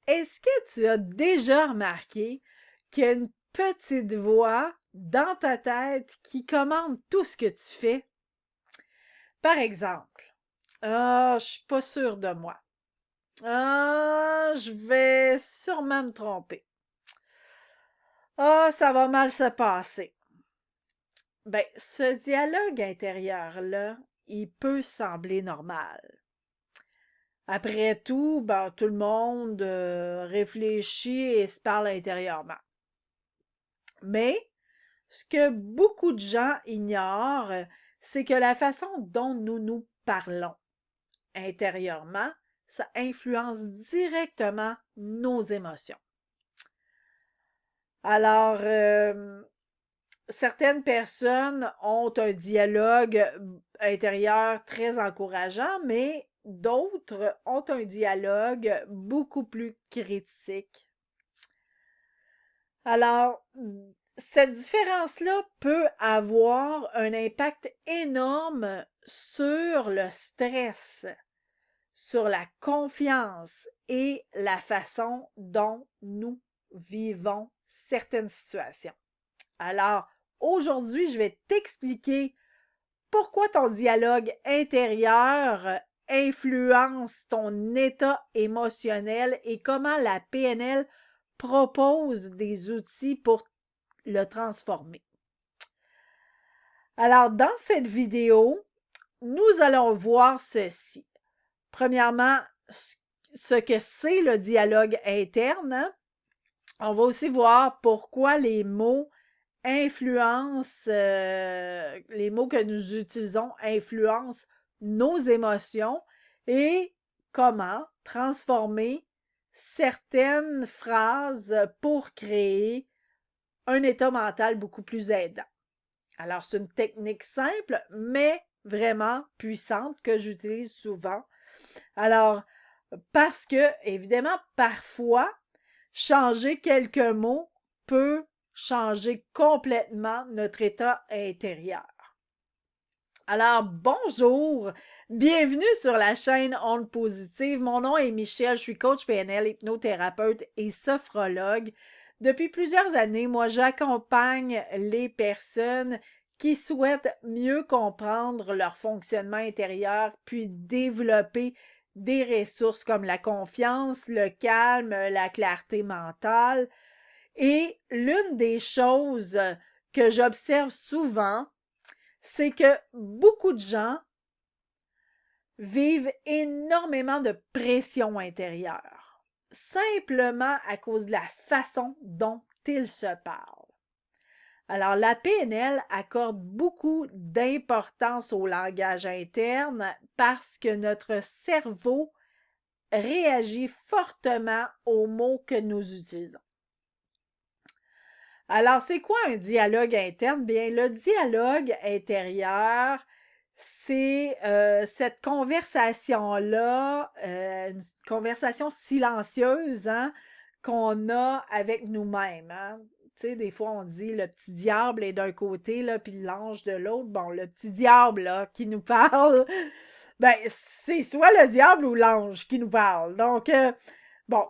Est-ce que tu as déjà remarqué qu'il y a une petite voix dans ta tête qui commande tout ce que tu fais? Par exemple, ah, je suis pas sûre de moi. Ah, je vais sûrement me tromper. Ah, ça va mal se passer. Ben, ce dialogue intérieur-là, il peut sembler normal. Après tout, ben, tout le monde réfléchit et se parle intérieurement. Mais ce que beaucoup de gens ignorent, c'est que la façon dont nous nous parlons intérieurement, ça influence directement nos émotions. Alors, certaines personnes ont un dialogue intérieur très encourageant, mais d'autres ont un dialogue beaucoup plus critique. Alors, cette différence-là peut avoir un impact énorme sur le stress, sur la confiance et la façon dont nous vivons certaines situations. Alors, aujourd'hui, je vais t'expliquer pourquoi ton dialogue intérieur influence ton état émotionnel et comment la PNL propose des outils pour le transformer. Alors, dans cette vidéo, nous allons voir ceci. Premièrement, ce que c'est le dialogue interne. Hein? On va aussi voir pourquoi les mots influencent, les mots que nous utilisons influencent nos émotions et comment transformer certaines phrases pour créer un état mental beaucoup plus aidant. Alors, c'est une technique simple, mais vraiment puissante que j'utilise souvent. Alors, parce que, évidemment, parfois, changer quelques mots peut changer complètement notre état intérieur. Alors, bonjour, bienvenue sur la chaîne Ondes Positives. Mon nom est Michel, je suis coach PNL, hypnothérapeute et sophrologue. Depuis plusieurs années, moi, j'accompagne les personnes qui souhaitent mieux comprendre leur fonctionnement intérieur, puis développer des ressources comme la confiance, le calme, la clarté mentale. Et l'une des choses que j'observe souvent, c'est que beaucoup de gens vivent énormément de pression intérieure, simplement à cause de la façon dont ils se parlent. Alors, la PNL accorde beaucoup d'importance au langage interne parce que notre cerveau réagit fortement aux mots que nous utilisons. Alors, c'est quoi un dialogue interne? Bien, le dialogue intérieur, c'est cette conversation-là, une conversation silencieuse hein, qu'on a avec nous-mêmes. Hein? Tu sais, des fois, on dit le petit diable est d'un côté, là, puis l'ange de l'autre. Bon, le petit diable là, qui nous parle, ben, c'est soit le diable ou l'ange qui nous parle. Donc, bon,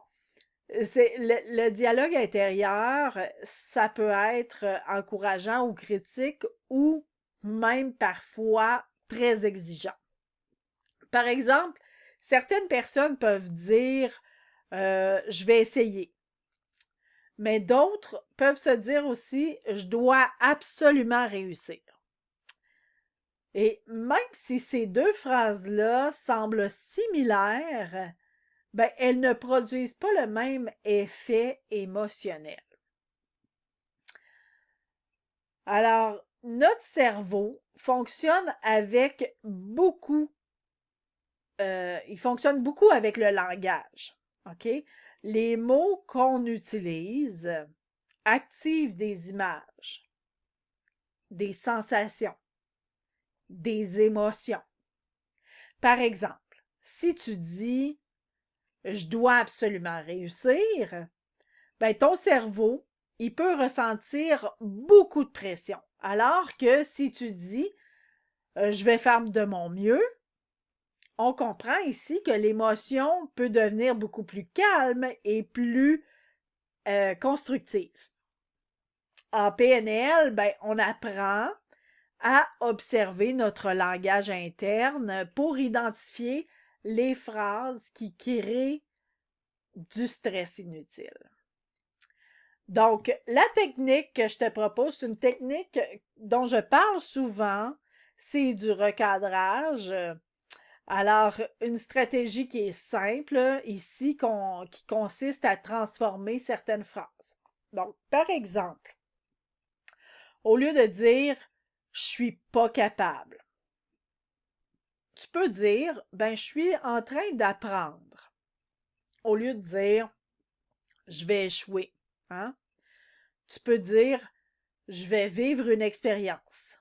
c'est le dialogue intérieur, ça peut être encourageant ou critique ou même parfois très exigeant. Par exemple, certaines personnes peuvent dire je vais essayer, mais d'autres peuvent se dire aussi je dois absolument réussir. Et même si ces deux phrases-là semblent similaires, ben, elles ne produisent pas le même effet émotionnel. Alors, notre cerveau fonctionne avec beaucoup, il fonctionne beaucoup avec le langage. OK? Les mots qu'on utilise activent des images, des sensations, des émotions. Par exemple, si tu dis je dois absolument réussir, ben ton cerveau, il peut ressentir beaucoup de pression. Alors que si tu dis je vais faire de mon mieux, on comprend ici que l'émotion peut devenir beaucoup plus calme et plus constructive. En PNL, ben, on apprend à observer notre langage interne pour identifier les phrases qui créent du stress inutile. Donc, la technique que je te propose, c'est une technique dont je parle souvent, c'est du recadrage. Alors, une stratégie qui est simple ici, qui consiste à transformer certaines phrases. Donc, par exemple, au lieu de dire je suis pas capable, tu peux dire ben je suis en train d'apprendre. Au lieu de dire je vais échouer, hein? Tu peux dire je vais vivre une expérience.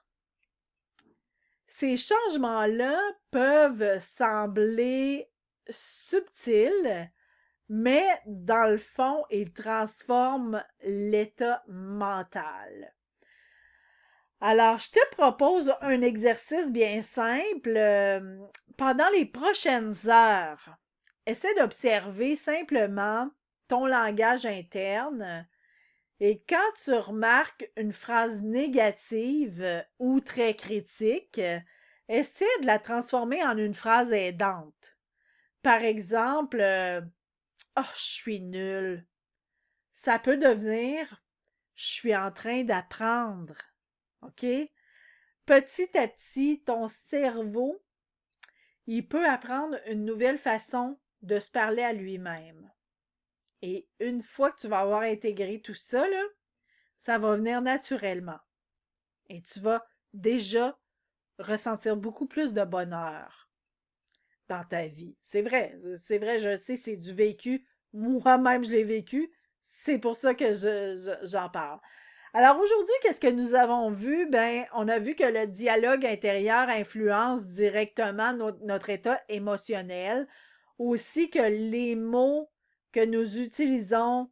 Ces changements-là peuvent sembler subtils, mais dans le fond, ils transforment l'état mental. Alors, je te propose un exercice bien simple. Pendant les prochaines heures, essaie d'observer simplement ton langage interne et quand tu remarques une phrase négative ou très critique, essaie de la transformer en une phrase aidante. Par exemple, oh, je suis nul. Ça peut devenir je suis en train d'apprendre. OK? Petit à petit, ton cerveau, il peut apprendre une nouvelle façon de se parler à lui-même. Et une fois que tu vas avoir intégré tout ça, là, ça va venir naturellement. Et tu vas déjà ressentir beaucoup plus de bonheur dans ta vie. C'est vrai, je sais, c'est du vécu. Moi-même, je l'ai vécu. C'est pour ça que j'en parle. Alors aujourd'hui, qu'est-ce que nous avons vu? Ben, on a vu que le dialogue intérieur influence directement notre état émotionnel. Aussi que les mots que nous utilisons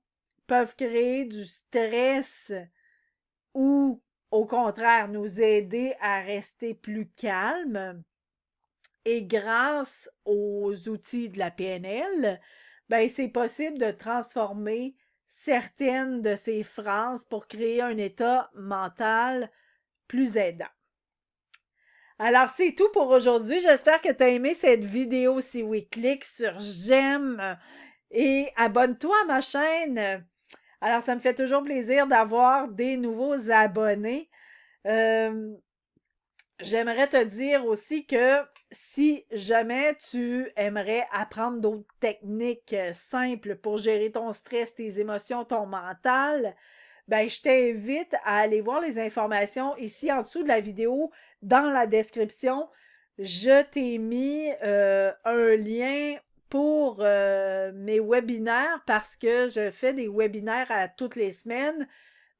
peuvent créer du stress ou au contraire nous aider à rester plus calme. Et grâce aux outils de la PNL, ben, c'est possible de transformer certaines de ces phrases pour créer un état mental plus aidant. Alors, c'est tout pour aujourd'hui. J'espère que tu as aimé cette vidéo. Si oui, clique sur j'aime et abonne-toi à ma chaîne. Alors, ça me fait toujours plaisir d'avoir des nouveaux abonnés. J'aimerais te dire aussi que si jamais tu aimerais apprendre d'autres techniques simples pour gérer ton stress, tes émotions, ton mental, ben je t'invite à aller voir les informations ici en dessous de la vidéo dans la description. Je t'ai mis un lien pour mes webinaires parce que je fais des webinaires à toutes les semaines.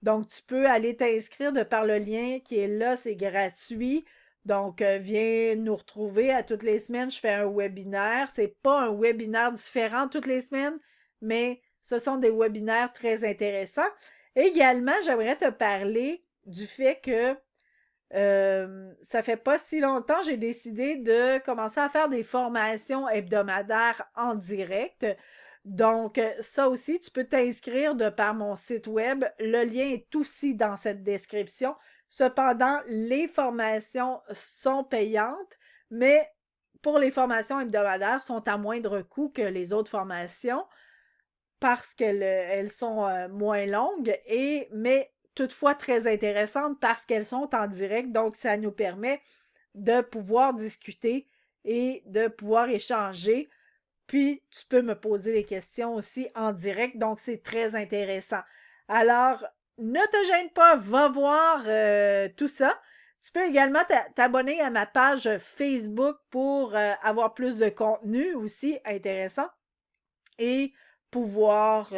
Donc, tu peux aller t'inscrire de par le lien qui est là, c'est gratuit. Donc, viens nous retrouver à toutes les semaines. Je fais un webinaire. C'est pas un webinaire différent toutes les semaines, mais ce sont des webinaires très intéressants. Également, j'aimerais te parler du fait que ça fait pas si longtemps, j'ai décidé de commencer à faire des formations hebdomadaires en direct. Donc, ça aussi, tu peux t'inscrire de par mon site web. Le lien est aussi dans cette description. Cependant, les formations sont payantes, mais pour les formations hebdomadaires, sont à moindre coût que les autres formations parce qu'elles sont moins longues, mais toutefois très intéressantes parce qu'elles sont en direct. Donc, ça nous permet de pouvoir discuter et de pouvoir échanger. Puis, tu peux me poser des questions aussi en direct, donc c'est très intéressant. Alors, ne te gêne pas, va voir tout ça. Tu peux également t'abonner à ma page Facebook pour avoir plus de contenu aussi intéressant et pouvoir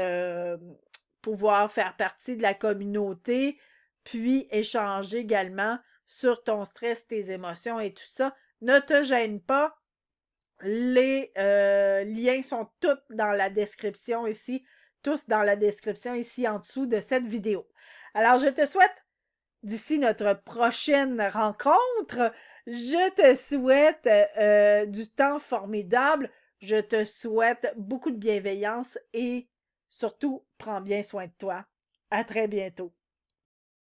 faire partie de la communauté, puis échanger également sur ton stress, tes émotions et tout ça. Ne te gêne pas. Les liens sont tous dans la description ici, tous dans la description ici en dessous de cette vidéo. Alors, je te souhaite d'ici notre prochaine rencontre, je te souhaite du temps formidable. Je te souhaite beaucoup de bienveillance et surtout, prends bien soin de toi. À très bientôt.